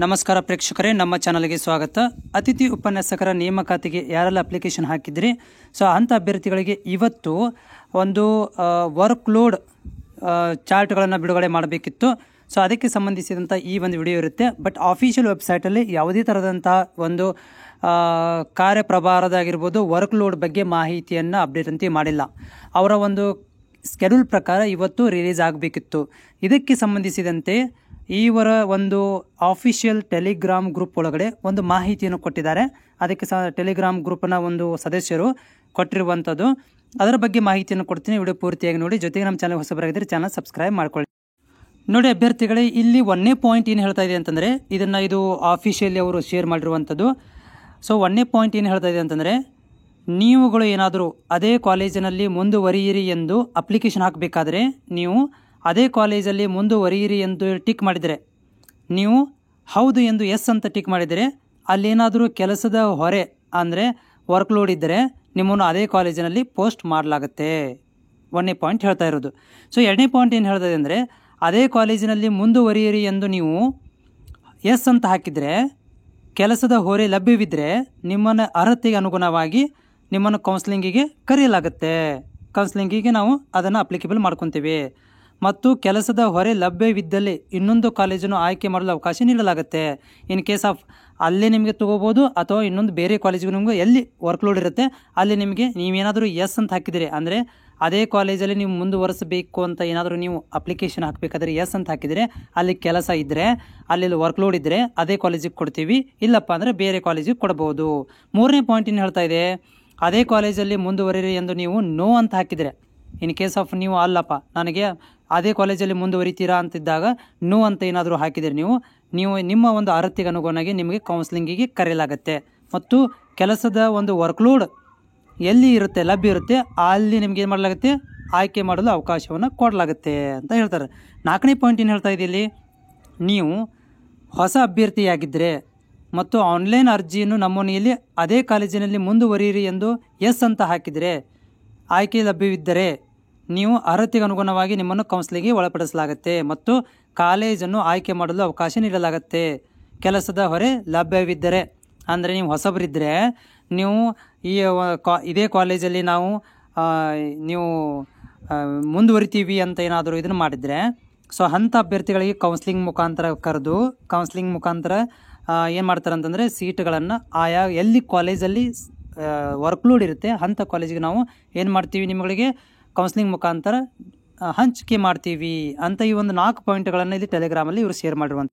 ನಮಸ್ಕಾರ ಪ್ರೇಕ್ಷಕರೇ, ನಮ್ಮ ಚಾನಲ್ಗೆ ಸ್ವಾಗತ. ಅತಿಥಿ ಉಪನ್ಯಾಸಕರ ನೇಮಕಾತಿಗೆ ಯಾರೆಲ್ಲ ಅಪ್ಲಿಕೇಶನ್ ಹಾಕಿದ್ರಿ, ಸೊ ಅಂಥ ಅಭ್ಯರ್ಥಿಗಳಿಗೆ ಇವತ್ತು ಒಂದು ವರ್ಕ್ ಲೋಡ್ ಚಾರ್ಟ್ಗಳನ್ನು ಬಿಡುಗಡೆ ಮಾಡಬೇಕಿತ್ತು. ಸೊ ಅದಕ್ಕೆ ಸಂಬಂಧಿಸಿದಂಥ ಈ ಒಂದು ವಿಡಿಯೋ ಇರುತ್ತೆ. ಬಟ್ ಆಫಿಷಿಯಲ್ ವೆಬ್ಸೈಟಲ್ಲಿ ಯಾವುದೇ ಥರದಂತಹ ಒಂದು ಕಾರ್ಯಪ್ರಭಾರದಾಗಿರ್ಬೋದು ವರ್ಕ್ ಲೋಡ್ ಬಗ್ಗೆ ಮಾಹಿತಿಯನ್ನು ಅಪ್ಡೇಟ್ ಅಂತ ಮಾಡಿಲ್ಲ. ಅವರ ಒಂದು ಸ್ಕೆಡ್ಯೂಲ್ ಪ್ರಕಾರ ಇವತ್ತು ರಿಲೀಸ್ ಆಗಬೇಕಿತ್ತು. ಇದಕ್ಕೆ ಸಂಬಂಧಿಸಿದಂತೆ ಇವರ ಒಂದು ಆಫಿಷಿಯಲ್ ಟೆಲಿಗ್ರಾಮ್ ಗ್ರೂಪ್ ಒಳಗಡೆ ಒಂದು ಮಾಹಿತಿಯನ್ನು ಕೊಟ್ಟಿದ್ದಾರೆ. ಅದಕ್ಕೆ ಟೆಲಿಗ್ರಾಮ್ ಗ್ರೂಪ್ನ ಒಂದು ಸದಸ್ಯರು ಕೊಟ್ಟಿರುವಂಥದ್ದು, ಅದರ ಬಗ್ಗೆ ಮಾಹಿತಿಯನ್ನು ಕೊಡ್ತೀನಿ. ವಿಡಿಯೋ ಪೂರ್ತಿಯಾಗಿ ನೋಡಿ. ಜೊತೆಗೆ ನಮ್ಮ ಚಾನಲ್ ಹೊಸಬರಾಗಿದ್ದರೆ ಚಾನಲ್ ಸಬ್ಸ್ಕ್ರೈಬ್ ಮಾಡ್ಕೊಳ್ಳಿ. ನೋಡಿ ಅಭ್ಯರ್ಥಿಗಳೇ, ಇಲ್ಲಿ 1ನೇ ಪಾಯಿಂಟ್ ಏನು ಹೇಳ್ತಾ ಇದೆ ಅಂತಂದರೆ, ಇದು ಆಫಿಷಿಯಲಿ ಅವರು ಶೇರ್ ಮಾಡಿರುವಂಥದ್ದು. ಸೊ 1ನೇ ಪಾಯಿಂಟ್ ಏನು ಹೇಳ್ತಾ ಇದೆ ಅಂತಂದರೆ, ನೀವುಗಳು ಏನಾದರೂ ಅದೇ ಕಾಲೇಜಿನಲ್ಲಿ ಮುಂದುವರಿಯಿರಿ ಎಂದು ಅಪ್ಲಿಕೇಶನ್ ಹಾಕಬೇಕಾದ್ರೆ ನೀವು ಅದೇ ಕಾಲೇಜಲ್ಲಿ ಮುಂದುವರಿಯಿರಿ ಎಂದು ಟಿಕ್ ಮಾಡಿದರೆ, ನೀವು ಹೌದು ಎಂದು ಎಸ್ ಅಂತ ಟಿಕ್ ಮಾಡಿದರೆ, ಅಲ್ಲೇನಾದರೂ ಕೆಲಸದ ಹೊರೆ ಅಂದರೆ ವರ್ಕ್ ಲೋಡ್ ಇದ್ದರೆ ನಿಮ್ಮನ್ನು ಅದೇ ಕಾಲೇಜಿನಲ್ಲಿ ಪೋಸ್ಟ್ ಮಾಡಲಾಗುತ್ತೆ. 1ನೇ ಪಾಯಿಂಟ್ ಹೇಳ್ತಾ ಇರೋದು. ಸೊ 2ನೇ ಪಾಯಿಂಟ್ ಏನು ಹೇಳ್ತದೆ ಅಂದರೆ, ಅದೇ ಕಾಲೇಜಿನಲ್ಲಿ ಮುಂದುವರಿಯಿರಿ ಎಂದು ನೀವು ಎಸ್ ಅಂತ ಹಾಕಿದರೆ ಕೆಲಸದ ಹೊರೆ ಲಭ್ಯವಿದ್ದರೆ ನಿಮ್ಮನ್ನು ಅರ್ಹತೆಗೆ ಅನುಗುಣವಾಗಿ ನಿಮ್ಮನ್ನು ಕೌನ್ಸಿಲಿಂಗಿಗೆ ಕರೆಯಲಾಗುತ್ತೆ. ಕೌನ್ಸಿಲಿಂಗಿಗೆ ನಾವು ಅದನ್ನು ಅಪ್ಲಿಕೇಬಲ್ ಮಾಡ್ಕೊತೀವಿ. ಮತ್ತು ಕೆಲಸದ ಹೊರೆ ಲಭ್ಯವಿದ್ದಲ್ಲಿ ಇನ್ನೊಂದು ಕಾಲೇಜನ್ನು ಆಯ್ಕೆ ಮಾಡಲು ಅವಕಾಶ ನೀಡಲಾಗುತ್ತೆ. ಇನ್ ಕೇಸ್ ಆಫ್ ಅಲ್ಲೇ ನಿಮಗೆ ತೊಗೋಬೋದು, ಅಥವಾ ಇನ್ನೊಂದು ಬೇರೆ ಕಾಲೇಜಿಗೆ ನಿಮಗೆ ಎಲ್ಲಿ ವರ್ಕ್ ಲೋಡ್ ಇರುತ್ತೆ ಅಲ್ಲಿ ನಿಮಗೆ ನೀವೇನಾದರೂ ಎಸ್ ಅಂತ ಹಾಕಿದರೆ, ಅಂದರೆ ಅದೇ ಕಾಲೇಜಲ್ಲಿ ನೀವು ಮುಂದುವರಿಸಬೇಕು ಅಂತ ಏನಾದರೂ ನೀವು ಅಪ್ಲಿಕೇಶನ್ ಹಾಕಬೇಕಾದ್ರೆ ಎಸ್ ಅಂತ ಹಾಕಿದರೆ, ಅಲ್ಲಿ ಕೆಲಸ ಇದ್ದರೆ, ಅಲ್ಲಿ ವರ್ಕ್ ಲೋಡ್ ಇದ್ದರೆ ಅದೇ ಕಾಲೇಜಿಗೆ ಕೊಡ್ತೀವಿ, ಇಲ್ಲಪ್ಪ ಅಂದರೆ ಬೇರೆ ಕಾಲೇಜಿಗೆ ಕೊಡ್ಬೋದು. 3ನೇ ಪಾಯಿಂಟ್ ಏನು ಹೇಳ್ತಾ ಇದೆ, ಅದೇ ಕಾಲೇಜಲ್ಲಿ ಮುಂದುವರಿರಿ ಎಂದು ನೀವು ನೋ ಅಂತ ಹಾಕಿದರೆ, ಇನ್ ಕೇಸ್ ಆಫ್ ನೀವು ಅಲ್ಲಪ್ಪ ನನಗೆ ಅದೇ ಕಾಲೇಜಲ್ಲಿ ಮುಂದುವರಿತೀರಾ ಅಂತಿದ್ದಾಗ ನೋ ಅಂತ ಏನಾದರೂ ಹಾಕಿದರೆ ನೀವು ನಿಮ್ಮ ಒಂದು ಅರ್ಹತೆಗೆ ಅನುಗುಣವಾಗಿ ನಿಮಗೆ ಕೌನ್ಸಿಲಿಂಗಿಗೆ ಕರೆಯಲಾಗುತ್ತೆ. ಮತ್ತು ಕೆಲಸದ ಒಂದು ವರ್ಕ್ಲೋಡ್ ಎಲ್ಲಿ ಇರುತ್ತೆ ಲಭ್ಯ ಇರುತ್ತೆ ಅಲ್ಲಿ ನಿಮ್ಗೆ ಏನು ಮಾಡಲಾಗುತ್ತೆ, ಆಯ್ಕೆ ಮಾಡಲು ಅವಕಾಶವನ್ನು ಕೊಡಲಾಗುತ್ತೆ ಅಂತ ಹೇಳ್ತಾರೆ. 4ನೇ ಪಾಯಿಂಟ್ ಏನು ಹೇಳ್ತಾ ಇದೆ ಇಲ್ಲಿ, ನೀವು ಹೊಸ ಅಭ್ಯರ್ಥಿಯಾಗಿದ್ದರೆ ಮತ್ತು ಆನ್ಲೈನ್ ಅರ್ಜಿಯನ್ನು ನಮೂನೆಯಲ್ಲಿ ಅದೇ ಕಾಲೇಜಿನಲ್ಲಿ ಮುಂದುವರಿಯಿರಿ ಎಂದು ಎಸ್ ಅಂತ ಹಾಕಿದರೆ, ಆಯ್ಕೆ ಲಭ್ಯವಿದ್ದರೆ ನೀವು ಅರ್ಹತೆಗೆ ಅನುಗುಣವಾಗಿ ನಿಮ್ಮನ್ನು ಕೌನ್ಸಿಲಿಂಗ್ಗೆ ಒಳಪಡಿಸಲಾಗುತ್ತೆ ಮತ್ತು ಕಾಲೇಜನ್ನು ಆಯ್ಕೆ ಮಾಡಲು ಅವಕಾಶ ನೀಡಲಾಗುತ್ತೆ. ಕೆಲಸದ ಹೊರೆ ಲಭ್ಯವಿದ್ದರೆ ಅಂದರೆ ನೀವು ಹೊಸಬರಿದ್ದರೆ ನೀವು ಇದೇ ಕಾಲೇಜಲ್ಲಿ ನೀವು ಮುಂದುವರಿತೀವಿ ಅಂತ ಏನಾದರೂ ಇದನ್ನು ಮಾಡಿದರೆ, ಸೊ ಅಂಥ ಅಭ್ಯರ್ಥಿಗಳಿಗೆ ಕೌನ್ಸಿಲಿಂಗ್ ಮುಖಾಂತರ ಏನು ಮಾಡ್ತಾರೆ ಅಂತಂದರೆ, ಸೀಟ್ಗಳನ್ನು ಆಯಾ ಎಲ್ಲಿ ಕಾಲೇಜಲ್ಲಿ ವರ್ಕ್ ಲೋಡ್ ಇರುತ್ತೆ ಅಂಥ ಕಾಲೇಜಿಗೆ ನಾವು ಏನು ಮಾಡ್ತೀವಿ, ನಿಮಗೆ ಕೌನ್ಸಿಲಿಂಗ್ ಮುಖಾಂತರ ಹಂಚಿಕೆ ಮಾಡ್ತೀವಿ ಅಂತ ಈ ಒಂದು 4 ಪಾಯಿಂಟ್ಗಳನ್ನು ಇಲ್ಲಿ ಟೆಲಿಗ್ರಾಮಲ್ಲಿ ಇವರು ಶೇರ್ ಮಾಡಿರುವಂಥ